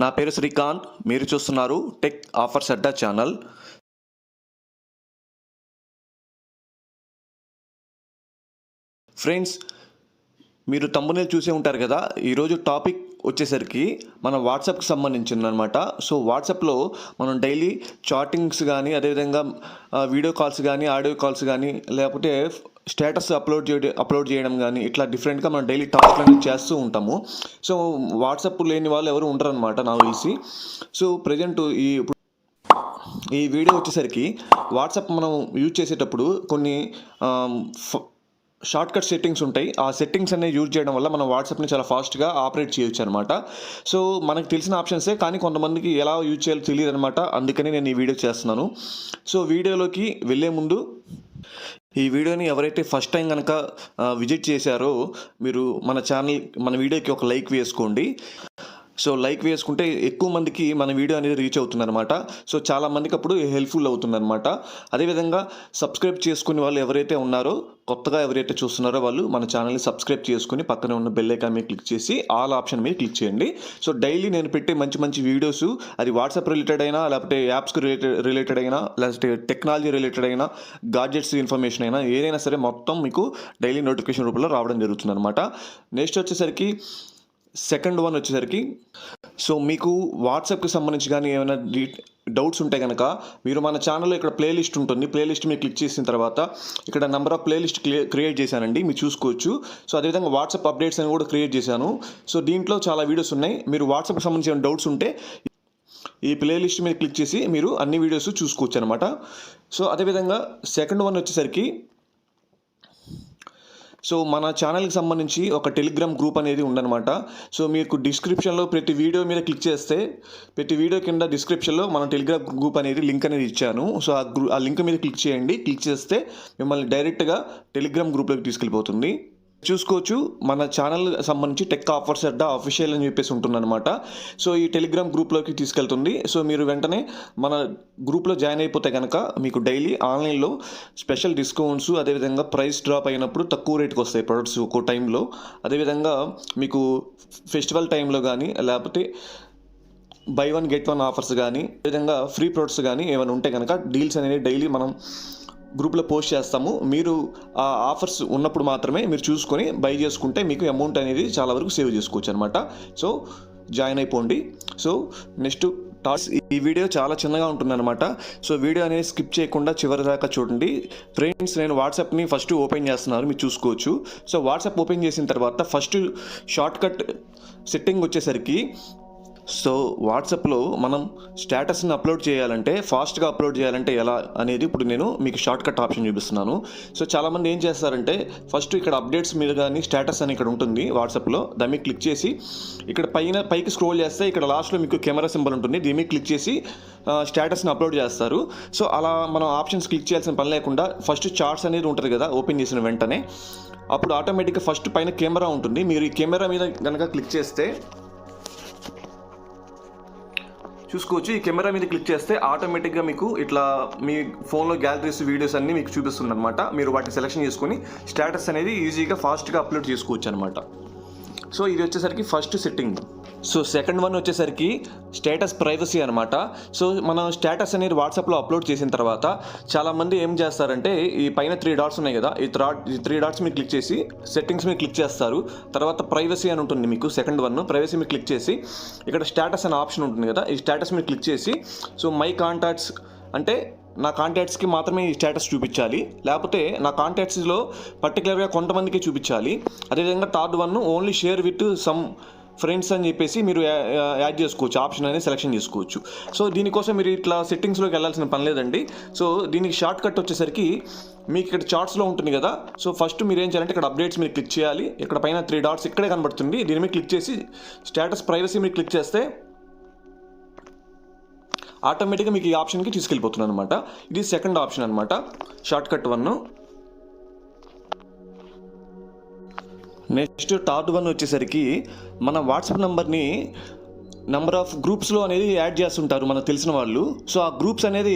నా పేరు శ్రీకాంత్. మీరు చూస్తున్నారు టెక్ ఆఫర్స్ అడ్డా ఛానల్. ఫ్రెండ్స్, మీరు థంబ్నెయిల్ చూసే ఉంటారు కదా. ఈరోజు టాపిక్ వచ్చేసరికి మన వాట్సాప్కి సంబంధించిందనమాట. సో వాట్సాప్లో మనం డైలీ చాటింగ్స్ కానీ, అదేవిధంగా వీడియో కాల్స్ కానీ, ఆడియో కాల్స్ కానీ, లేకపోతే స్టేటస్ అప్లోడ్ చేయడం కానీ, ఇట్లా డిఫరెంట్గా మనం డైలీ టాస్క్లు అనేది చేస్తూ ఉంటాము. సో వాట్సాప్ లేని వాళ్ళు ఎవరు ఉండరు అనమాట నాకు తెలిసి. సో ప్రజెంట్ ఈ వీడియో వచ్చేసరికి వాట్సాప్ మనం యూజ్ చేసేటప్పుడు కొన్ని షార్ట్ కట్ సెట్టింగ్స్ ఉంటాయి. ఆ సెట్టింగ్స్ అనేవి యూజ్ చేయడం వల్ల మనం వాట్సాప్ని చాలా ఫాస్ట్గా ఆపరేట్ చేయొచ్చు అనమాట. సో మనకు తెలిసిన ఆప్షన్సే, కానీ కొంతమందికి ఎలా యూజ్ చేయాలో తెలియదు అనమాట. అందుకని నేను ఈ వీడియో చేస్తున్నాను. సో వీడియోలోకి వెళ్ళే ముందు ఈ వీడియోని ఎవరైతే ఫస్ట్ టైం కనుక విజిట్ చేశారో మీరు మన వీడియోకి ఒక లైక్ వేసుకోండి. సో లైక్ వేసుకుంటే ఎక్కువ మందికి మన వీడియో అనేది రీచ్ అవుతుందన్నమాట. సో చాలామందికి అప్పుడు హెల్ప్ఫుల్ అవుతుందన్నమాట. అదేవిధంగా సబ్స్క్రైబ్ చేసుకునే వాళ్ళు ఎవరైతే ఉన్నారో, కొత్తగా ఎవరైతే చూస్తున్నారో వాళ్ళు మన ఛానల్ని సబ్స్క్రైబ్ చేసుకుని పక్కనే ఉన్న బెల్ ఐకాన్ మీద క్లిక్ చేసి ఆల్ ఆప్షన్ మీద క్లిక్ చేయండి. సో డైలీ నేను పెట్టే మంచి మంచి వీడియోస్, అది వాట్సాప్ రిలేటెడ్ అయినా, లేకపోతే యాప్స్కి రిలేటెడ్ అయినా, లేకపోతే టెక్నాలజీ రిలేటెడ్ అయినా, గాడ్జెట్స్ ఇన్ఫర్మేషన్ అయినా, ఏదైనా సరే మొత్తం మీకు డైలీ నోటిఫికేషన్ రూపంలో రావడం జరుగుతుంది అనమాట. నెక్స్ట్ వచ్చేసరికి సెకండ్ వన్ వచ్చేసరికి, సో మీకు వాట్సాప్కి సంబంధించి కానీ ఏమైనా డౌట్స్ ఉంటే కనుక మీరు మన ఛానల్లో ఇక్కడ ప్లేలిస్ట్ ఉంటుంది. ప్లేలిస్ట్ మీరు క్లిక్ చేసిన తర్వాత ఇక్కడ నెంబర్ ఆఫ్ ప్లేలిస్ట్ క్రియేట్ చేశానండి, మీరు చూసుకోవచ్చు. సో అదేవిధంగా వాట్సాప్ అప్డేట్స్ అని కూడా క్రియేట్ చేశాను. సో దీంట్లో చాలా వీడియోస్ ఉన్నాయి. మీరు వాట్సాప్కి సంబంధించిన డౌట్స్ ఉంటే ఈ ప్లేలిస్ట్ మీద క్లిక్ చేసి మీరు అన్ని వీడియోస్ చూసుకోవచ్చు అనమాట. సో అదేవిధంగా సెకండ్ వన్ వచ్చేసరికి, సో మన ఛానల్కి సంబంధించి ఒక టెలిగ్రామ్ గ్రూప్ అనేది ఉందన్నమాట. సో మీకు డిస్క్రిప్షన్లో ప్రతి వీడియో మీద క్లిక్ చేస్తే, ప్రతి వీడియో కింద డిస్క్రిప్షన్లో మన టెలిగ్రామ్ గ్రూప్ అనేది లింక్ అనేది ఇచ్చాను. సో ఆ లింక్ మీద క్లిక్ చేయండి. క్లిక్ చేస్తే మిమ్మల్ని డైరెక్ట్గా టెలిగ్రామ్ గ్రూప్లోకి తీసుకెళ్ళిపోతుంది. చూసుకోవచ్చు, మన ఛానల్ సంబంధించి టెక్ ఆఫర్స్ అడ్డా అఫీషియల్ అని చెప్పేసి ఉంటుందన్నమాట. సో ఈ టెలిగ్రామ్ గ్రూప్లోకి తీసుకెళ్తుంది. సో మీరు వెంటనే మన గ్రూప్లో జాయిన్ అయిపోతే కనుక మీకు డైలీ ఆన్లైన్లో స్పెషల్ డిస్కౌంట్స్, అదేవిధంగా ప్రైస్ డ్రాప్ అయినప్పుడు తక్కువ రేట్కి వస్తాయి ప్రొడక్ట్స్ ఒక్కో టైంలో. అదేవిధంగా మీకు ఫెస్టివల్ టైంలో కానీ, లేకపోతే by one get one offers కానీ, అదేవిధంగా ఫ్రీ ప్రొడక్ట్స్ కానీ ఏమైనా ఉంటే కనుక డీల్స్ అనేది డైలీ మనం గ్రూప్లో పోస్ట్ చేస్తాము. మీరు ఆ ఆఫర్స్ ఉన్నప్పుడు మాత్రమే మీరు చూసుకొని బై చేసుకుంటే మీకు అమౌంట్ అనేది చాలా వరకు సేవ్ చేసుకోవచ్చు అనమాట. సో జాయిన్ అయిపోండి. సో నెక్స్ట్ టాస్క్, ఈ వీడియో చాలా చిన్నగా ఉంటుందన్నమాట. సో వీడియో అనేది స్కిప్ చేయకుండా చివరి దాకా చూడండి. ఫ్రెండ్స్, నేను వాట్సాప్ని ఫస్ట్ ఓపెన్ చేస్తున్నాను, మీరు చూసుకోవచ్చు. సో వాట్సాప్ ఓపెన్ చేసిన తర్వాత ఫస్ట్ షార్ట్ కట్ సెట్టింగ్ వచ్చేసరికి, సో వాట్సాప్లో మనం స్టేటస్ని అప్లోడ్ చేయాలంటే, ఫాస్ట్గా అప్లోడ్ చేయాలంటే ఎలా అనేది ఇప్పుడు నేను మీకు షార్ట్ కట్ ఆప్షన్ చూపిస్తున్నాను. సో చాలామంది ఏం చేస్తారంటే, ఫస్ట్ ఇక్కడ అప్డేట్స్ మీద కానీ స్టేటస్ అని ఇక్కడ ఉంటుంది వాట్సాప్లో, దాని మీద క్లిక్ చేసి ఇక్కడ పైకి స్క్రోల్ చేస్తే ఇక్కడ లాస్ట్లో మీకు కెమెరా సింబల్ ఉంటుంది, దీని మీద క్లిక్ చేసి స్టేటస్ని అప్లోడ్ చేస్తారు. సో అలా మనం ఆప్షన్స్ క్లిక్ చేయాల్సిన పని లేకుండా ఫస్ట్ చార్ట్స్ అనేది ఉంటుంది కదా, ఓపెన్ చేసిన వెంటనే అప్పుడు ఆటోమేటిక్గా ఫస్ట్ పైన కెమెరా ఉంటుంది. మీరు ఈ కెమెరా మీద కనుక క్లిక్ చేస్తే చూసుకోవచ్చు, ఈ కెమెరా మీద క్లిక్ చేస్తే ఆటోమేటిక్గా మీకు ఇట్లా మీ ఫోన్లో గ్యాలరీస్, వీడియోస్ అన్నీ మీకు చూపిస్తుంది అనమాట. మీరు వాటిని సెలెక్షన్ చేసుకొని స్టేటస్ అనేది ఈజీగా ఫాస్ట్గా అప్లోడ్ చేసుకోవచ్చు అనమాట. సో ఇది వచ్చేసరికి first setting. So second one వచ్చేసరికి స్టేటస్ ప్రైవసీ అనమాట. సో మనం స్టేటస్ అనేది వాట్సాప్లో అప్లోడ్ చేసిన తర్వాత చాలామంది ఏం చేస్తారంటే, ఈ పైన 3 డాట్స్ ఉన్నాయి కదా, ఈ 3 డాట్స్ మీద క్లిక్ చేసి సెట్టింగ్స్ మీద క్లిక్ చేస్తారు. తర్వాత ప్రైవసీ అని ఉంటుంది మీకు సెకండ్ వన్. ప్రైవసీ మీద క్లిక్ చేసి ఇక్కడ స్టేటస్ అనే ఆప్షన్ ఉంటుంది కదా, ఈ స్టేటస్ మీద క్లిక్ చేసి సో మై కాంటాక్ట్స్ అంటే నా కాంటాక్ట్స్కి మాత్రమే ఈ స్టేటస్ చూపించాలి, లేకపోతే నా కాంటాక్ట్స్లో పర్టికులర్గా కొంతమందికి చూపించాలి. అదేవిధంగా third one only share with some friends అని చెప్పేసి మీరు యాడ్ చేసుకోవచ్చు, ఆప్షన్ అనేది సెలెక్షన్ చేసుకోవచ్చు. సో దీనికోసం మీరు ఇట్లా సెట్టింగ్స్లోకి వెళ్ళాల్సిన పని లేదండి. సో దీనికి షార్ట్ కట్ వచ్చేసరికి మీకు ఇక్కడ చార్ట్స్లో ఉంటుంది కదా, సో ఫస్ట్ మీరు ఏం చేయాలంటే ఇక్కడ అప్డేట్స్ మీద క్లిక్ చేయాలి. ఇక్కడ పైన 3 డాట్స్ ఇక్కడే కనబడుతుంది, దీని మీద క్లిక్ చేసి స్టేటస్ ప్రైవసీ మీద క్లిక్ చేస్తే ఆటోమేటిక్గా మీకు ఈ ఆప్షన్కి తీసుకెళ్ళిపోతుంది అనమాట. ఇది సెకండ్ ఆప్షన్ అనమాట, short cut one. Next third one వచ్చేసరికి మన వాట్సాప్ నెంబర్ని నెంబర్ ఆఫ్ గ్రూప్స్లో అనేది యాడ్ చేస్తుంటారు మనకు తెలిసిన వాళ్ళు. సో ఆ గ్రూప్స్ అనేది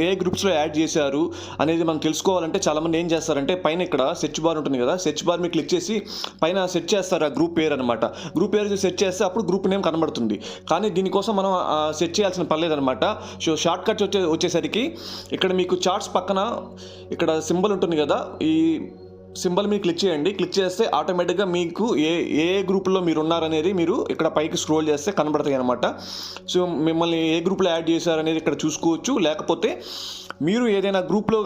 ఏ గ్రూప్స్లో యాడ్ చేశారు అనేది మనం తెలుసుకోవాలంటే చాలామంది ఏం చేస్తారంటే పైన ఇక్కడ సెర్చ్ బార్ ఉంటుంది కదా, సెర్చ్ బార్ మీద క్లిక్ చేసి పైన సెర్చ్ చేస్తారు ఆ గ్రూప్ పేరు అనమాట. గ్రూప్ పేరు సెర్చ్ చేస్తే అప్పుడు గ్రూప్ నేమ్ కనబడుతుంది. కానీ దీనికోసం మనం సెర్చ్ చేయాల్సిన పర్లేదు అనమాట. సో షార్ట్ కట్స్ వచ్చేసరికి ఇక్కడ మీకు చార్ట్స్ పక్కన ఇక్కడ సింబల్ ఉంటుంది కదా, ఈ సింబల్ మీద క్లిక్ చేయండి. క్లిక్ చేస్తే ఆటోమేటిక్గా మీకు ఏ గ్రూప్లో మీరు ఉన్నారనేది మీరు ఇక్కడ పైకి స్క్రోల్ చేస్తే కనబడతాయి అనమాట. సో మిమ్మల్ని ఏ గ్రూప్లో యాడ్ చేశారనేది ఇక్కడ చూసుకోవచ్చు. లేకపోతే మీరు ఏదైనా గ్రూప్లో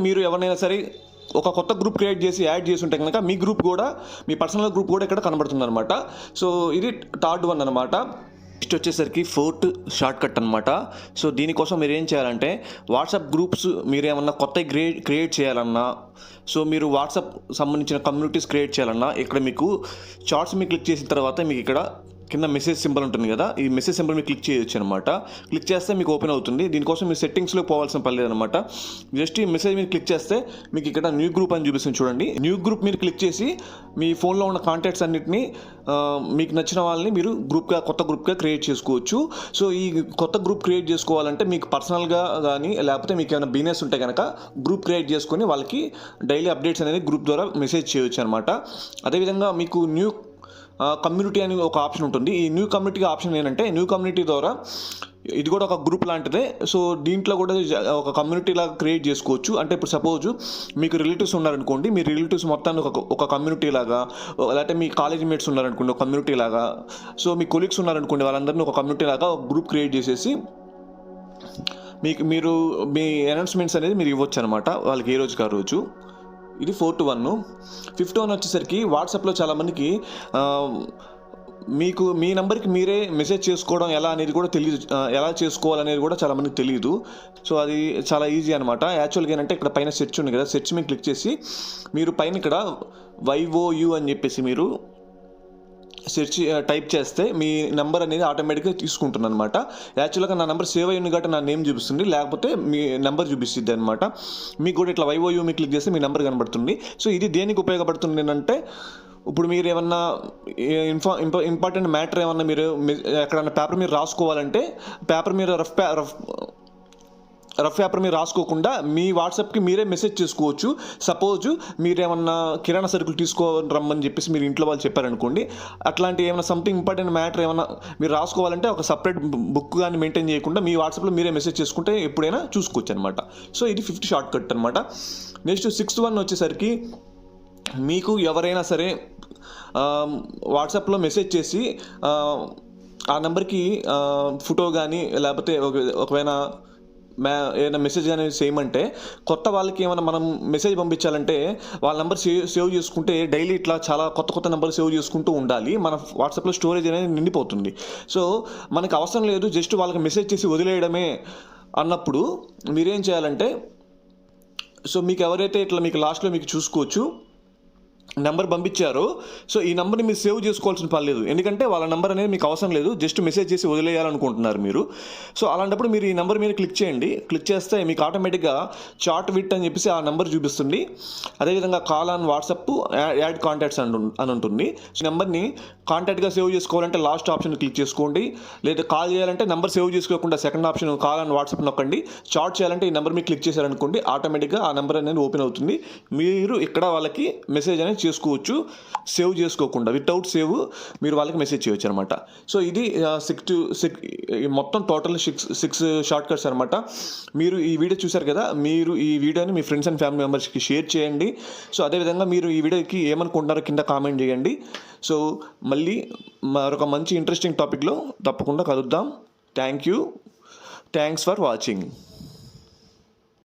మీరు ఎవరినైనా సరే ఒక కొత్త గ్రూప్ క్రియేట్ చేసి యాడ్ చేసి ఉంటే కనుక మీ గ్రూప్ కూడా, మీ పర్సనల్ గ్రూప్ కూడా ఇక్కడ కనబడుతుంది అనమాట. సో ఇది థర్డ్ వన్ అనమాట. నెక్స్ట్ వచ్చేసరికి ఫోర్త్ షార్ట్ కట్ అనమాట. సో దీనికోసం మీరు ఏం చేయాలంటే వాట్సాప్ గ్రూప్స్ మీరు ఏమన్నా కొత్త క్రియేట్ చేయాలన్నా, సో మీరు వాట్సాప్ సంబంధించిన కమ్యూనిటీస్ క్రియేట్ చేయాలన్నా ఇక్కడ మీకు చార్ట్స్ మీద క్లిక్ చేసిన తర్వాత మీకు ఇక్కడ కింద మెసేజ్ సింబల్ ఉంటుంది కదా, ఈ మెసేజ్ సింబల్ మీరు క్లిక్ చేయొచ్చు అనమాట. క్లిక్ చేస్తే మీకు ఓపెన్ అవుతుంది. దీనికోసం మీరు సెట్టింగ్స్లో పోవాల్సిన పని లేదనమాట. జస్ట్ ఈ మెసేజ్ మీరు క్లిక్ చేస్తే మీకు ఇక్కడ న్యూ గ్రూప్ అని చూపిస్తుంది చూడండి. న్యూ గ్రూప్ మీరు క్లిక్ చేసి మీ ఫోన్లో ఉన్న కాంటాక్ట్స్ అన్నిటిని మీకు నచ్చిన వాళ్ళని మీరు కొత్త గ్రూప్గా క్రియేట్ చేసుకోవచ్చు. సో ఈ కొత్త గ్రూప్ క్రియేట్ చేసుకోవాలంటే మీకు పర్సనల్గా కానీ లేకపోతే మీకు ఏమైనా బిజినెస్ ఉంటే కనుక గ్రూప్ క్రియేట్ చేసుకొని వాళ్ళకి డైలీ అప్డేట్స్ అనేది గ్రూప్ ద్వారా మెసేజ్ చేయొచ్చు అనమాట. అదేవిధంగా మీకు న్యూ కమ్యూనిటీ అని ఒక ఆప్షన్ ఉంటుంది. ఈ న్యూ కమ్యూనిటీ ఆప్షన్ ఏంటంటే న్యూ కమ్యూనిటీ ద్వారా ఇది కూడా ఒక గ్రూప్ లాంటిదే. సో దీంట్లో కూడా ఒక కమ్యూనిటీ లాగా క్రియేట్ చేసుకోవచ్చు. అంటే ఇప్పుడు సపోజ్ మీకు రిలేటివ్స్ ఉన్నారనుకోండి, మీ రిలేటివ్స్ మొత్తాన్ని ఒక కమ్యూనిటీ లాగా, లేకపోతే మీ కాలేజ్ మేట్స్ ఉన్నారనుకోండి ఒక కమ్యూనిటీ లాగా, సో మీ కొలీగ్స్ ఉన్నారనుకోండి వాళ్ళందరినీ ఒక కమ్యూనిటీ లాగా ఒక గ్రూప్ క్రియేట్ చేసేసి మీరు మీ అనౌన్స్మెంట్స్ అనేది మీరు ఇవ్వచ్చు అనమాట వాళ్ళకి ఏ రోజుకి ఆ రోజు. ఇది 4th వన్. 5th వన్ వచ్చేసరికి వాట్సాప్లో చాలామందికి మీ నెంబర్కి మీరే మెసేజ్ చేసుకోవడం ఎలా అనేది కూడా తెలియదు, ఎలా చేసుకోవాలనేది కూడా చాలామందికి తెలియదు. సో అది చాలా ఈజీ అనమాట. యాక్చువల్గా ఏంటంటే ఇక్కడ పైన సెర్చ్ ఉంది కదా, సెర్చ్ మీద క్లిక్ చేసి మీరు పైన ఇక్కడ YOU అని చెప్పేసి మీరు సెర్చ్ టైప్ చేస్తే మీ నెంబర్ అనేది ఆటోమేటిక్గా తీసుకుంటుంది అనమాట. యాక్చువల్గా నా నెంబర్ సేవ్ అయ్యింది కాబట్టి నా నేమ్ చూపిస్తుంది, లేకపోతే మీ నెంబర్ చూపిస్తుంది అనమాట. మీకు కూడా ఇట్లా YOU మీ క్లిక్ చేస్తే మీ నెంబర్ కనబడుతుంది. సో ఇది దేనికి ఉపయోగపడుతుంది అంటే ఇప్పుడు మీరు ఏమన్నా ఇంపార్టెంట్ మ్యాటర్ ఏమన్నా మీరు ఎక్కడన్నా పేపర్ మీద రాసుకోవాలంటే పేపర్ మీద రఫ్ పేపర్ మీరు రాసుకోకుండా మీ వాట్సాప్కి మీరే మెసేజ్ చేసుకోవచ్చు. సపోజ్ మీరేమన్నా కిరాణా సరుకులు తీసుకోవాలని రమ్మని చెప్పేసి మీరు ఇంట్లో వాళ్ళు చెప్పారనుకోండి, అట్లాంటి ఏమైనా సంథింగ్ ఇంపార్టెంట్ మ్యాటర్ ఏమైనా మీరు రాసుకోవాలంటే ఒక సపరేట్ బుక్ కానీ మెయింటైన్ చేయకుండా మీ వాట్సాప్లో మీరే మెసేజ్ చేసుకుంటే ఎప్పుడైనా చూసుకోవచ్చు అనమాట. సో ఇది 5th షార్ట్ కట్ అనమాట. నెక్స్ట్ 6th వన్ వచ్చేసరికి మీకు ఎవరైనా సరే వాట్సాప్లో మెసేజ్ చేసి ఆ నెంబర్కి ఫోటో కానీ లేకపోతే ఒకవేళ ఏదైనా మెసేజ్ అనేది చేయమంటే కొత్త వాళ్ళకి ఏమైనా మనం మెసేజ్ పంపించాలంటే వాళ్ళ నెంబర్ సేవ్ చేసుకుంటే డైలీ ఇట్లా చాలా కొత్త నెంబర్ సేవ్ చేసుకుంటూ ఉండాలి. మన వాట్సాప్లో స్టోరేజ్ అనేది నిండిపోతుంది. సో మనకు అవసరం లేదు, జస్ట్ వాళ్ళకి మెసేజ్ చేసి వదిలేయడమే అన్నప్పుడు మీరేం చేయాలంటే, సో మీకు ఎవరైతే ఇట్లా మీకు లాస్ట్లో మీకు చూసుకోవచ్చు నెంబర్ పంపించారో, సో ఈ నెంబర్ని మీరు సేవ్ చేసుకోవాల్సిన పని లేదు. ఎందుకంటే వాళ్ళ నెంబర్ అనేది మీకు అవసరం లేదు, జస్ట్ మెసేజ్ చేసి వదిలేయాలనుకుంటున్నారు మీరు. సో అలాంటప్పుడు మీరు ఈ నెంబర్ మీద క్లిక్ చేయండి. క్లిక్ చేస్తే మీకు ఆటోమేటిక్గా చాట్ విట్ అని చెప్పేసి ఆ నెంబర్ చూపిస్తుంది. అదేవిధంగా call on WhatsApp add contacts అని ఉంటుంది. సో నెంబర్ని కాంటాక్ట్గా సేవ్ చేసుకోవాలంటే లాస్ట్ ఆప్షన్ క్లిక్ చేసుకోండి. లేదా కాల్ చేయాలంటే నెంబర్ సేవ్ చేసుకోకుండా second option call on WhatsApp నొక్కండి. చాట్ చేయాలంటే ఈ నెంబర్ మీద క్లిక్ చేశారనుకోండి, ఆటోమేటిక్గా ఆ నెంబర్ అనేది ఓపెన్ అవుతుంది. మీరు ఇక్కడ వాళ్ళకి మెసేజ్ అనేది చేసుకోవచ్చు, సేవ్ చేసుకోకుండా వితౌట్ సేవ్ మీరు వాళ్ళకి మెసేజ్ చేయొచ్చు అనమాట. సో ఇది 6 మొత్తం టోటల్ 6 షార్ట్ కట్స్ అనమాట. మీరు ఈ వీడియో చూసారు కదా, మీరు ఈ వీడియోని మీ ఫ్రెండ్స్ అండ్ ఫ్యామిలీ మెంబర్స్కి షేర్ చేయండి. సో అదేవిధంగా మీరు ఈ వీడియోకి ఏమనుకుంటున్నారో కింద కామెంట్ చేయండి. సో మళ్ళీ మరొక మంచి ఇంట్రెస్టింగ్ టాపిక్లో తప్పకుండా కలుద్దాం. Thanks for watching.